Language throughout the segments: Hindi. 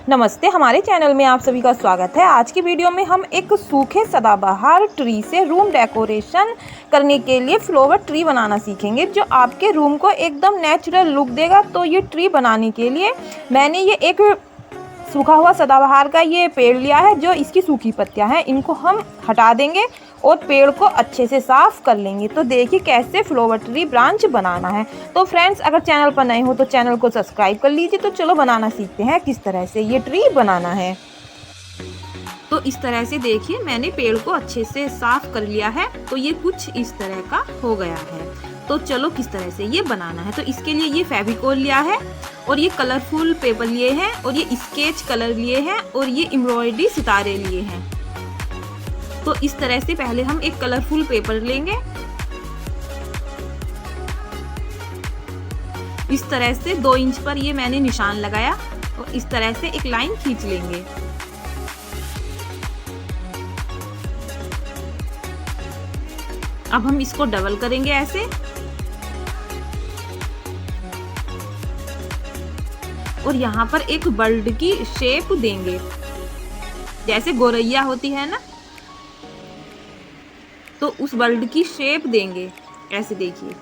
नमस्ते, हमारे चैनल में आप सभी का स्वागत है। आज की वीडियो में हम एक सूखे सदाबहार ट्री से रूम डेकोरेशन करने के लिए फ्लावर ट्री बनाना सीखेंगे, जो आपके रूम को एकदम नेचुरल लुक देगा। तो ये ट्री बनाने के लिए मैंने ये एक सूखा हुआ सदाबहार का ये पेड़ लिया है। जो इसकी सूखी पत्तियां हैं इनको हम हटा देंगे और पेड़ को अच्छे से साफ कर लेंगे। तो देखिए कैसे फ्लावर ट्री ब्रांच बनाना है। तो फ्रेंड्स, अगर चैनल पर नए हो तो चैनल को सब्सक्राइब कर लीजिए। तो चलो बनाना सीखते हैं किस तरह से ये ट्री बनाना है। तो इस तरह से देखिए मैंने पेड़ को अच्छे से साफ कर लिया है। तो ये कुछ इस तरह का हो गया है। तो चलो किस तरह से ये बनाना है। तो इसके लिए ये फेविकोल लिया है और ये कलरफुल पेपर लिए हैं और ये स्केच कलर लिए हैं और ये एम्ब्रॉयडरी सितारे लिए हैं। तो इस तरह से पहले हम एक कलरफुल पेपर लेंगे। इस तरह से 2 इंच पर ये मैंने निशान लगाया और इस तरह से एक लाइन खींच लेंगे। अब हम इसको डबल करेंगे ऐसे और यहाँ पर एक बर्ड की शेप देंगे, जैसे गोरैया होती है ना, तो उस बर्ड की शेप देंगे ऐसे। देखिए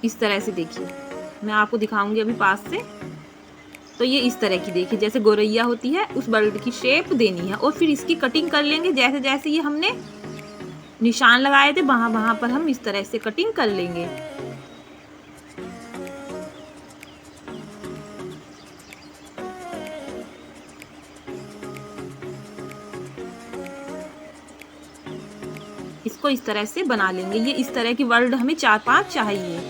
इस तरह से, देखिए मैं आपको दिखाऊंगी अभी पास से। तो ये इस तरह की, देखिए जैसे गोरैया होती है उस बर्ड की शेप देनी है और फिर इसकी कटिंग कर लेंगे। जैसे जैसे ये हमने निशान लगाए थे वहां वहां पर हम इस तरह से कटिंग कर लेंगे। इसको इस तरह से बना लेंगे। ये इस तरह की वर्ड हमें 4-5 चाहिए।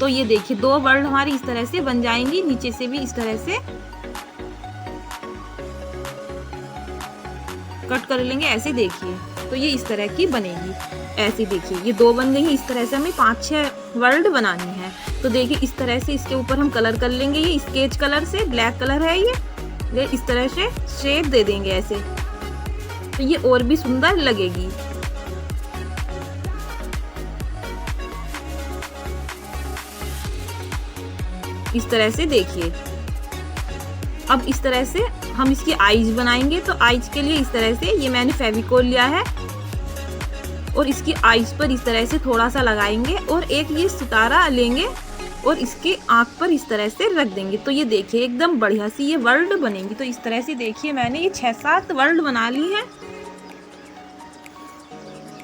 तो ये देखिए 2 वर्ड हमारी इस तरह से बन जाएंगी। नीचे से भी इस तरह से कट कर लेंगे ऐसे। देखिए तो ये इस तरह की बनेगी ऐसे। देखिए ये 2 बन गई। इस तरह से हमें 5-6 वर्ड बनानी है। तो देखिए इस तरह से इसके ऊपर हम कलर कर लेंगे। ये स्केच कलर से, ब्लैक कलर है ये इस तरह से शेप दे देंगे ऐसे। तो ये और भी सुंदर लगेगी। इस तरह से देखिए। अब इस तरह से हम इसकी आईज बनाएंगे। तो आईज के लिए इस तरह से ये मैंने फेविकोल लिया है और इसकी आईज पर इस तरह से थोड़ा सा लगाएंगे और एक ये सितारा लेंगे और इसके आंख पर इस तरह से रख देंगे। तो ये देखिए एकदम बढ़िया सी ये वर्ड बनेंगी। तो इस तरह से देखिए मैंने ये 6-7 वर्ड बना ली हैं।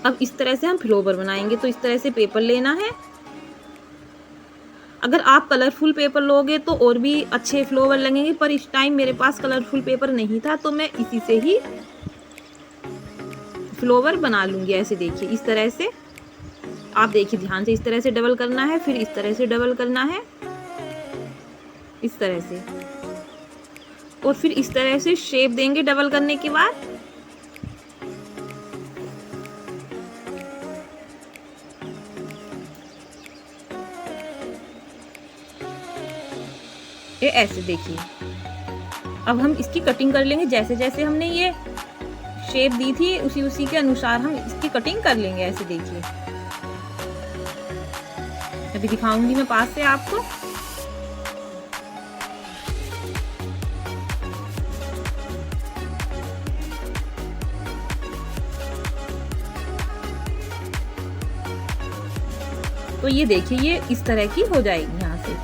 अब इस तरह से हम फ्लावर बनाएंगे। तो इस तरह से पेपर लेना है। अगर आप कलरफुल पेपर लोगे तो और भी अच्छे फ्लावर लगेंगे, पर इस टाइम मेरे पास कलरफुल पेपर नहीं था तो मैं इसी से ही फ्लावर बना लूंगी ऐसे। देखिए इस तरह से आप देखिए ध्यान से, इस तरह से डबल करना है, फिर इस तरह से डबल करना है इस तरह से, और फिर इस तरह से शेप देंगे डबल करने के बाद। ये ऐसे देखिए। अब हम इसकी कटिंग कर लेंगे। जैसे जैसे हमने ये शेप दी थी उसी के अनुसार हम इसकी कटिंग कर लेंगे ऐसे। देखिए अभी दिखाऊंगी मैं पास से आपको। तो ये देखिए ये इस तरह की हो जाएगी यहाँ से।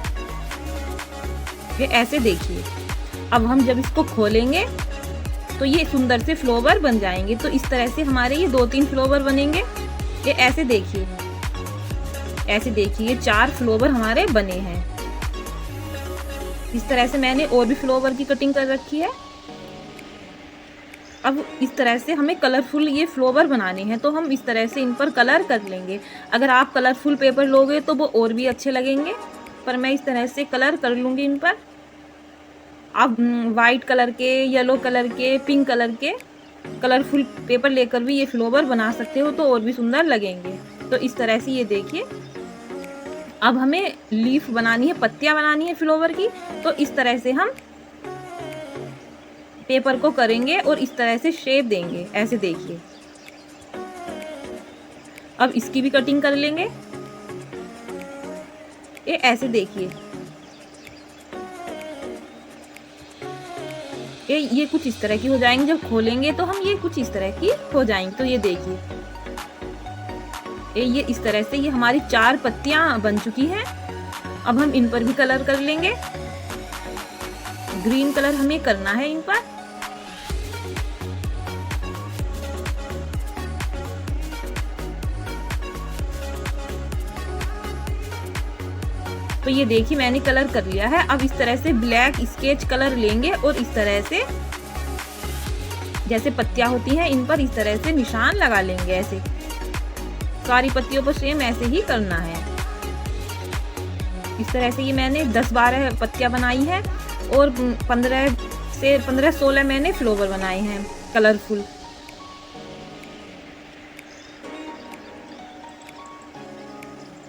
ये ऐसे देखिए। अब हम जब इसको खोलेंगे तो ये सुंदर से फ्लावर बन जाएंगे। तो इस तरह से हमारे ये 2-3 फ्लावर बनेंगे। ये ऐसे देखिए, ऐसे देखिए ये 4 फ्लावर हमारे बने हैं। इस तरह से मैंने और भी फ्लावर की कटिंग कर रखी है। अब इस तरह से हमें कलरफुल ये फ्लावर बनाने हैं। तो हम इस तरह से इन पर कलर कर लेंगे। अगर आप कलरफुल पेपर लोगे तो वो और भी अच्छे लगेंगे, पर मैं इस तरह से कलर कर लूँगी इन पर। आप वाइट कलर के, येलो कलर के, पिंक कलर के कलरफुल पेपर लेकर भी ये फ्लावर बना सकते हो, तो और भी सुंदर लगेंगे। तो इस तरह से ये देखिए। अब हमें लीफ बनानी है, पत्तियां बनानी है फ्लावर की। तो इस तरह से हम पेपर को करेंगे और इस तरह से शेप देंगे, ऐसे देखिए। अब इसकी भी कटिंग कर लेंगे। ये ऐसे देखिए, ये कुछ इस तरह की हो जाएंगी। जब खोलेंगे तो हम ये कुछ इस तरह की हो जाएंगी। तो ये देखिए, ये इस तरह से ये हमारी 4 पत्तियां बन चुकी हैं। अब हम इन पर भी कलर कर लेंगे। ग्रीन कलर हमें करना है इन पर। तो ये देखिए मैंने कलर कर लिया है। अब इस तरह से ब्लैक स्केच कलर लेंगे और इस तरह से जैसे पत्तियां होती हैं इन पर इस तरह से निशान लगा लेंगे। ऐसे सारी पत्तियों पर सेम ऐसे ही करना है। इस तरह से ये मैंने 10-12 पत्तियां बनाई हैं और 15-16 मैंने फ्लावर बनाए हैं कलरफुल।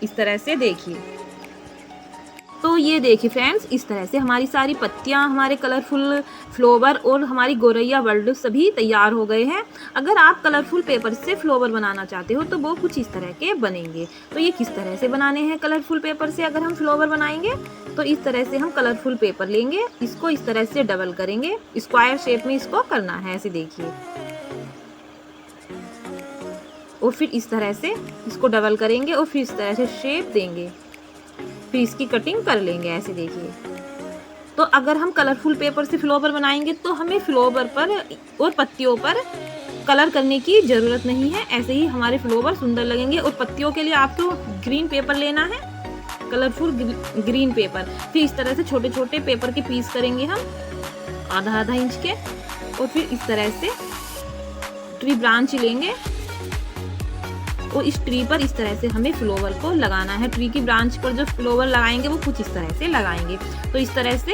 इस तरह से देखिए। तो ये देखिए फ्रेंड्स, इस तरह से हमारी सारी पत्तियां, हमारे कलरफुल फ्लावर और हमारी गौरैया वर्ल्ड सभी तैयार हो गए हैं। अगर आप कलरफुल पेपर से फ्लावर बनाना चाहते हो तो वो कुछ इस तरह के बनेंगे। तो ये किस तरह से बनाने हैं कलरफुल पेपर से अगर हम फ्लावर बनाएंगे, तो इस तरह से हम कलरफुल पेपर लेंगे, इसको इस तरह से डबल करेंगे, स्क्वायर शेप में इसको करना है। ऐसे देखिए, और फिर इस तरह से इसको डबल करेंगे और फिर इस तरह से शेप देंगे, फिर इसकी कटिंग कर लेंगे। ऐसे देखिए। तो अगर हम कलरफुल पेपर से फ्लावर बनाएंगे तो हमें फ्लावर पर और पत्तियों पर कलर करने की ज़रूरत नहीं है। ऐसे ही हमारे फ्लावर सुंदर लगेंगे। और पत्तियों के लिए आपको ग्रीन पेपर लेना है, कलरफुल ग्रीन पेपर। फिर इस तरह से छोटे छोटे पेपर के पीस करेंगे हम, आधा इंच के। और फिर इस तरह से ट्री ब्रांच लेंगे और इस ट्री पर इस तरह से हमें फ्लावर को लगाना है। ट्री की ब्रांच पर जो फ्लावर लगाएंगे वो कुछ इस तरह से लगाएंगे। तो इस तरह से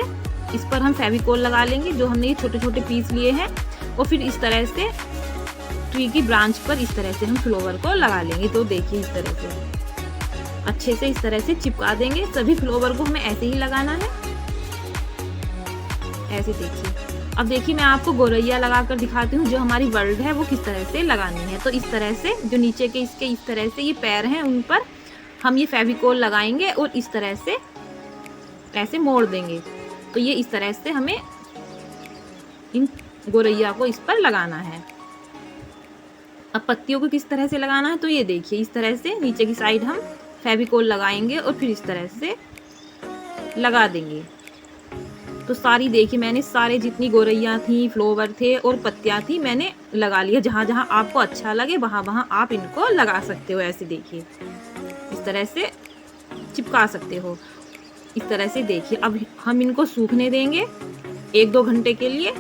इस पर हम फेविकोल लगा लेंगे जो हमने ये छोटे छोटे पीस लिए हैं। और फिर इस तरह से ट्री की ब्रांच पर इस तरह से हम फ्लावर को लगा लेंगे। तो देखिए, इस तरह से अच्छे से इस तरह से चिपका देंगे। सभी फ्लावर को हमें ऐसे ही लगाना है। ऐसे देखिए। अब देखिए, मैं आपको गौरैया लगाकर दिखाती हूँ जो हमारी वर्ल्ड है वो किस तरह से लगानी है। तो इस तरह से जो नीचे के इसके इस तरह से ये पैर हैं उन पर हम ये फेविकोल लगाएंगे और इस तरह से ऐसे मोड़ देंगे। तो ये इस तरह से हमें इन गौरैया को इस पर लगाना है। अब पत्तियों को किस तरह से लगाना है, तो ये देखिए, इस तरह से नीचे की साइड हम फेविकोल लगाएंगे और फिर इस तरह से लगा देंगे। तो सारी देखिए, मैंने सारे जितनी गौरैया थी, फ्लावर थे और पत्तियां थी मैंने लगा लिया। जहाँ जहाँ आपको अच्छा लगे वहाँ वहाँ आप इनको लगा सकते हो। ऐसे देखिए, इस तरह से चिपका सकते हो। इस तरह से देखिए। अब हम इनको सूखने देंगे 1-2 घंटे के लिए।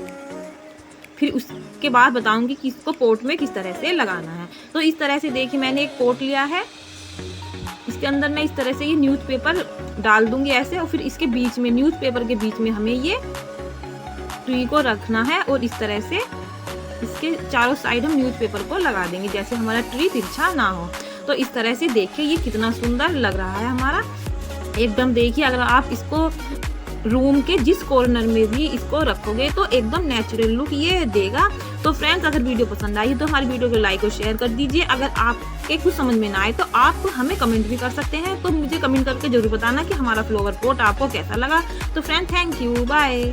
फिर उसके बाद बताऊंगी कि इसको पोट में किस तरह से लगाना है। तो इस तरह से देखिए, मैंने एक पोट लिया है, इसके अंदर मैं इस तरह से ये न्यूज़पेपर डाल दूंगी ऐसे। और फिर इसके बीच में, न्यूज़पेपर के बीच में हमें ये ट्री को रखना है और इस तरह से इसके चारों साइड हम न्यूज़पेपर को लगा देंगे जैसे हमारा ट्री तिरछा ना हो। तो इस तरह से देखिए ये कितना सुंदर लग रहा है हमारा एकदम। देखिए, अगर आप इसको रूम के जिस कॉर्नर में भी इसको रखोगे तो एकदम नेचुरल लुक ये देगा। तो फ्रेंड्स, अगर वीडियो पसंद आई तो हमारी वीडियो को लाइक और शेयर कर दीजिए। अगर आपके कुछ समझ में ना आए तो आप हमें कमेंट भी कर सकते हैं। तो मुझे कमेंट करके जरूर बताना कि हमारा फ्लावर पॉट आपको कैसा लगा। तो फ्रेंड, थैंक यू, बाय।